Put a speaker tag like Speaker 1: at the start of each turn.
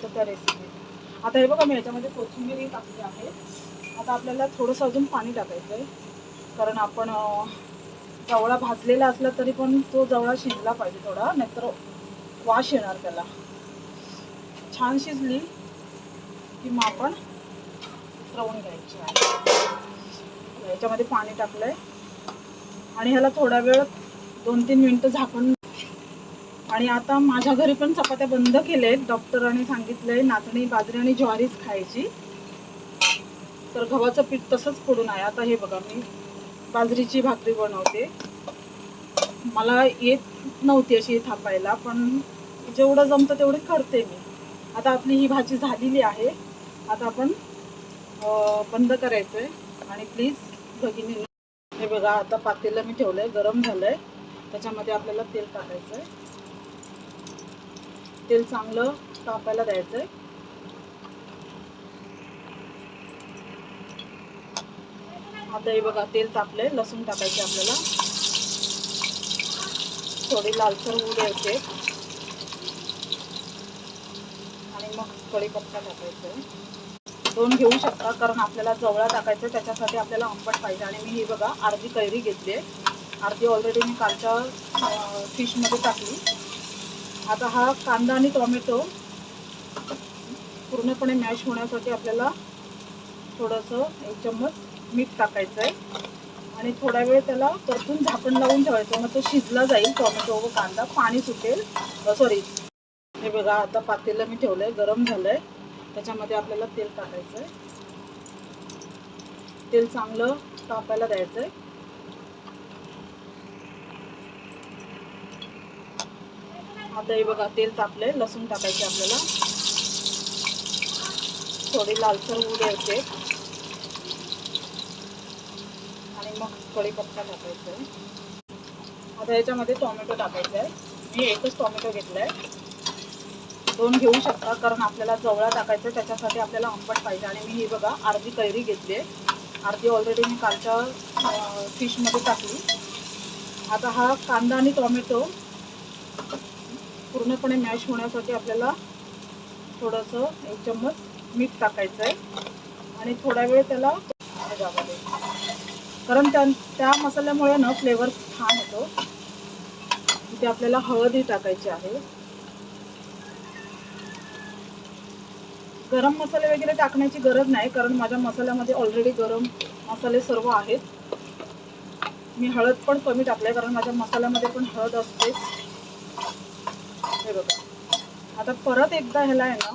Speaker 1: त्या रेसिपी. आता हे बघा, मी याच्यामध्ये कोथिंबीर टाकली आहे. आता आपल्याला थोडंसं अजून पाणी टाकायचं आहे, कारण आपण जवळा भाजलेला असला तरी पण तो जवळा शिजला पाहिजे थोडा, नाहीतर वास येणार त्याला. छान शिजली की मग आपण उतरवून घ्यायची आहे. याच्यामध्ये पाणी टाकलं आहे आणि ह्याला थोडा वेळ 2-3 मिनटं झाकून. आणि आता माझ्या घरी पण चपात्या बंद केल्या आहेत. डॉक्टरांनी सांगितलंय नाचणी, बाजरी आणि ज्वारीच खायची. तर गव्हाचं पीठ तसंच पडून आहे. आता हे बघा, मी बाजरीची भाकरी बनवते. मला येत नव्हती अशी थापायला, पण जेवढं जमतं तेवढे करते मी. आता आपली ही भाजी झालेली आहे. आता आपण बंद करायचं आहे. आणि प्लीज भगिनी, हे बघा, आता पातेलं मी ठेवलं आहे, गरम झालं आहे. त्याच्यामध्ये आपल्याला तेल टाकायचं आहे. तेल चांगलं तापायला द्यायचं आहे. आता हे बघा, तेल तापलंय. लसूण टाकायचे आपल्याला. थोडी लालसर होऊ द्यायचे आणि मग कढीपत्ता टाकायचा आहे. 2 घेऊ शकता, कारण आपल्याला जवळा टाकायचं, त्याच्यासाठी आपल्याला आंबट पाहिजे. आणि मी ही बघा अर्धी कैरी घेतली आहे. अर्धी ऑलरेडी मी कालच्या फिशमध्ये टाकली. आता हा कांदा आणि टोमॅटो पूर्णपणे मॅश होण्यासाठी आपल्याला थोडंसं 1 चम्मच मीठ टाकायचं आहे आणि थोडा वेळ त्याला परतून झाकण लावून ठेवायचं. मग तो शिजला जाईल, टोमॅटो व कांदा, पाणी सुटेल. सॉरी, हे बघा, आता पातेलं मी ठेवलं आहे, गरम झालं आहे. त्याच्यामध्ये आपल्याला तेल टाकायचं आहे. तेल चांगलं तापायला द्यायचं आहे. आता हे बघा, तेल तापलंय. लसूण टाकायचे आपल्याला. थोडी लालसर होऊ द्यायचे आणि मग कढीपत्ता टाकायचा आहे. आता याच्यामध्ये टोमॅटो टाकायचा आहे. मी एकच टोमॅटो घेतला आहे. 2 घेऊ शकता, कारण आपल्याला जवळा टाकायचं, त्याच्यासाठी आपल्याला आंबट पाहिजे. आणि मी ही बघा अर्धी कैरी घेतली आहे. अर्धी ऑलरेडी मी कालच्या फिशमध्ये टाकली. आता हा कांदा आणि टोमॅटो पूर्णपणे मॅश होण्यासाठी आपल्याला थोडंसं 1 चम्मच मीठ टाकायचं आहे आणि थोडा वेळ त्याला जामध्ये, कारण त्या मसाल्यामुळे ना फ्लेवर छान येतो. इथे आपल्याला हळदही टाकायची आहे. गरम मसाले वगैरे टाकण्याची गरज नाही, कारण माझ्या मसाल्यामध्ये ऑलरेडी गरम मसाले सर्व आहेत. मी हळद पण कमी टाकले, कारण माझ्या मसाल्यामध्ये पण हळद असते. हे बघा, आता परत एकदा ह्याला आहे ना